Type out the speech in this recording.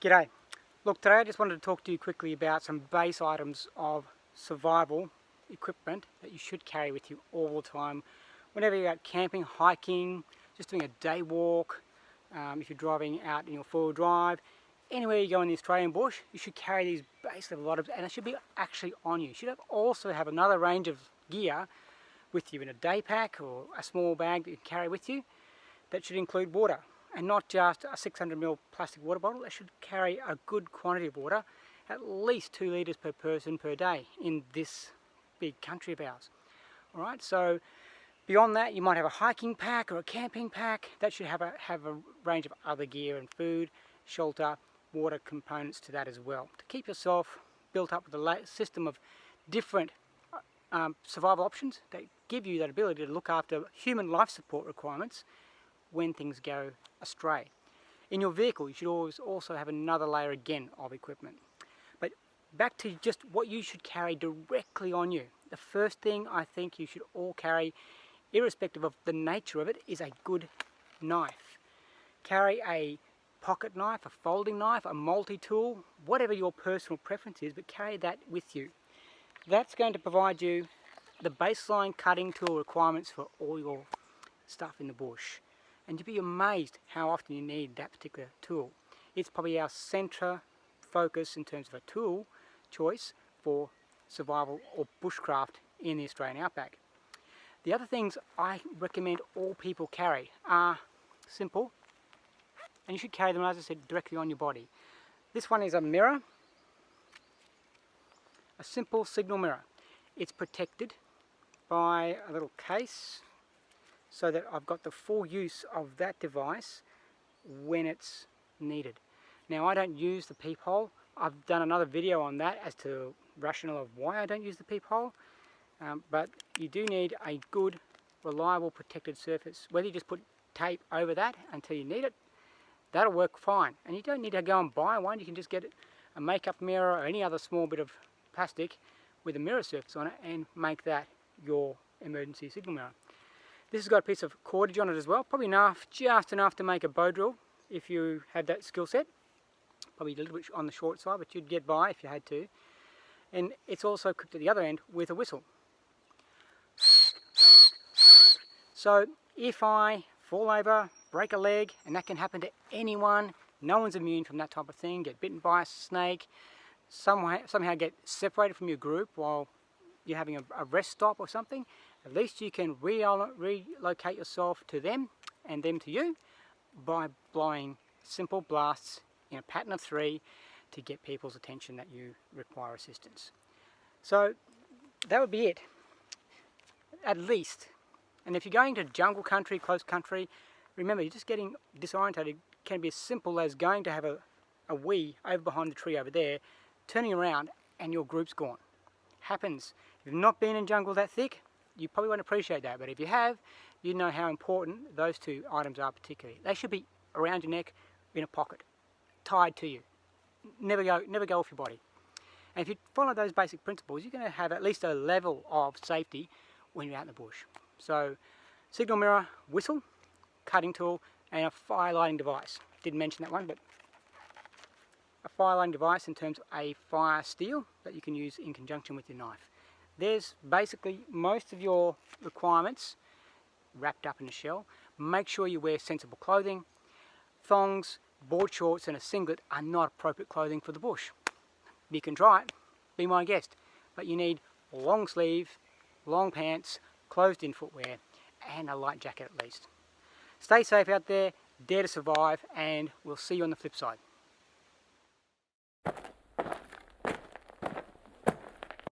G'day. Look, today I just wanted to talk to you quickly about some base items of survival equipment that you should carry with you all the time. Whenever you're out camping, hiking, just doing a day walk, if you're driving out in your four-wheel drive, anywhere you go in the Australian bush, you should carry these base level items, and it should be actually on you. You should also have another range of gear with you in a day pack or a small bag that you can carry with you that should include water. And not just a 600ml plastic water bottle. It should carry a good quantity of water, at least 2 litres per person per day in this big country of ours. Alright, so beyond that you might have a hiking pack or a camping pack. That should have a range of other gear and food, shelter, water components to that as well. To keep yourself built up with a system of different survival options that give you that ability to look after human life support requirements when things go astray. In your vehicle you should always also have another layer again of equipment. But back to just what you should carry directly on you. The first thing I think you should all carry, irrespective of the nature of it, is a good knife. Carry a pocket knife, a folding knife, a multi-tool, whatever your personal preference is, but carry that with you. That's going to provide you the baseline cutting tool requirements for all your stuff in the bush. And you'd be amazed how often you need that particular tool. It's probably our centre focus in terms of a tool choice for survival or bushcraft in the Australian outback. The other things I recommend all people carry are simple, and you should carry them, as I said, directly on your body. This one is a mirror, a simple signal mirror. It's protected by a little case, so that I've got the full use of that device when it's needed. Now, I don't use the peephole. I've done another video on that as to rationale of why I don't use the peephole, but you do need a good, reliable, protected surface. Whether you just put tape over that until you need it, that'll work fine. And you don't need to go and buy one. You can just get a makeup mirror or any other small bit of plastic with a mirror surface on it and make that your emergency signal mirror. This has got a piece of cordage on it as well, probably enough, just enough to make a bow drill if you had that skill set. Probably a little bit on the short side, but you'd get by if you had to. And it's also equipped at the other end with a whistle. So if I fall over, break a leg, and that can happen to anyone, no one's immune from that type of thing, get bitten by a snake, somehow get separated from your group while you're having a rest stop or something, at least you can relocate yourself to them and them to you by blowing simple blasts in a pattern of 3 to get people's attention that you require assistance. So that would be it, at least. And if you're going to jungle country, close country, remember, you're just getting disorientated. It can be as simple as going to have a wee over behind the tree over there, turning around and your group's gone. Happens. If you've not been in jungle that thick, you probably won't appreciate that, but if you have, you know how important those two items are particularly. They should be around your neck in a pocket, tied to you. Never go off your body. And if you follow those basic principles, you're going to have at least a level of safety when you're out in the bush. So, signal mirror, whistle, cutting tool, and a fire lighting device. Didn't mention that one, but a fire lighting device in terms of a fire steel that you can use in conjunction with your knife. There's basically most of your requirements wrapped up in a shell. Make sure you wear sensible clothing. Thongs, board shorts and a singlet are not appropriate clothing for the bush. You can try it, be my guest, but you need long sleeve, long pants, closed-in footwear and a light jacket at least. Stay safe out there, dare to survive, and we'll see you on the flip side.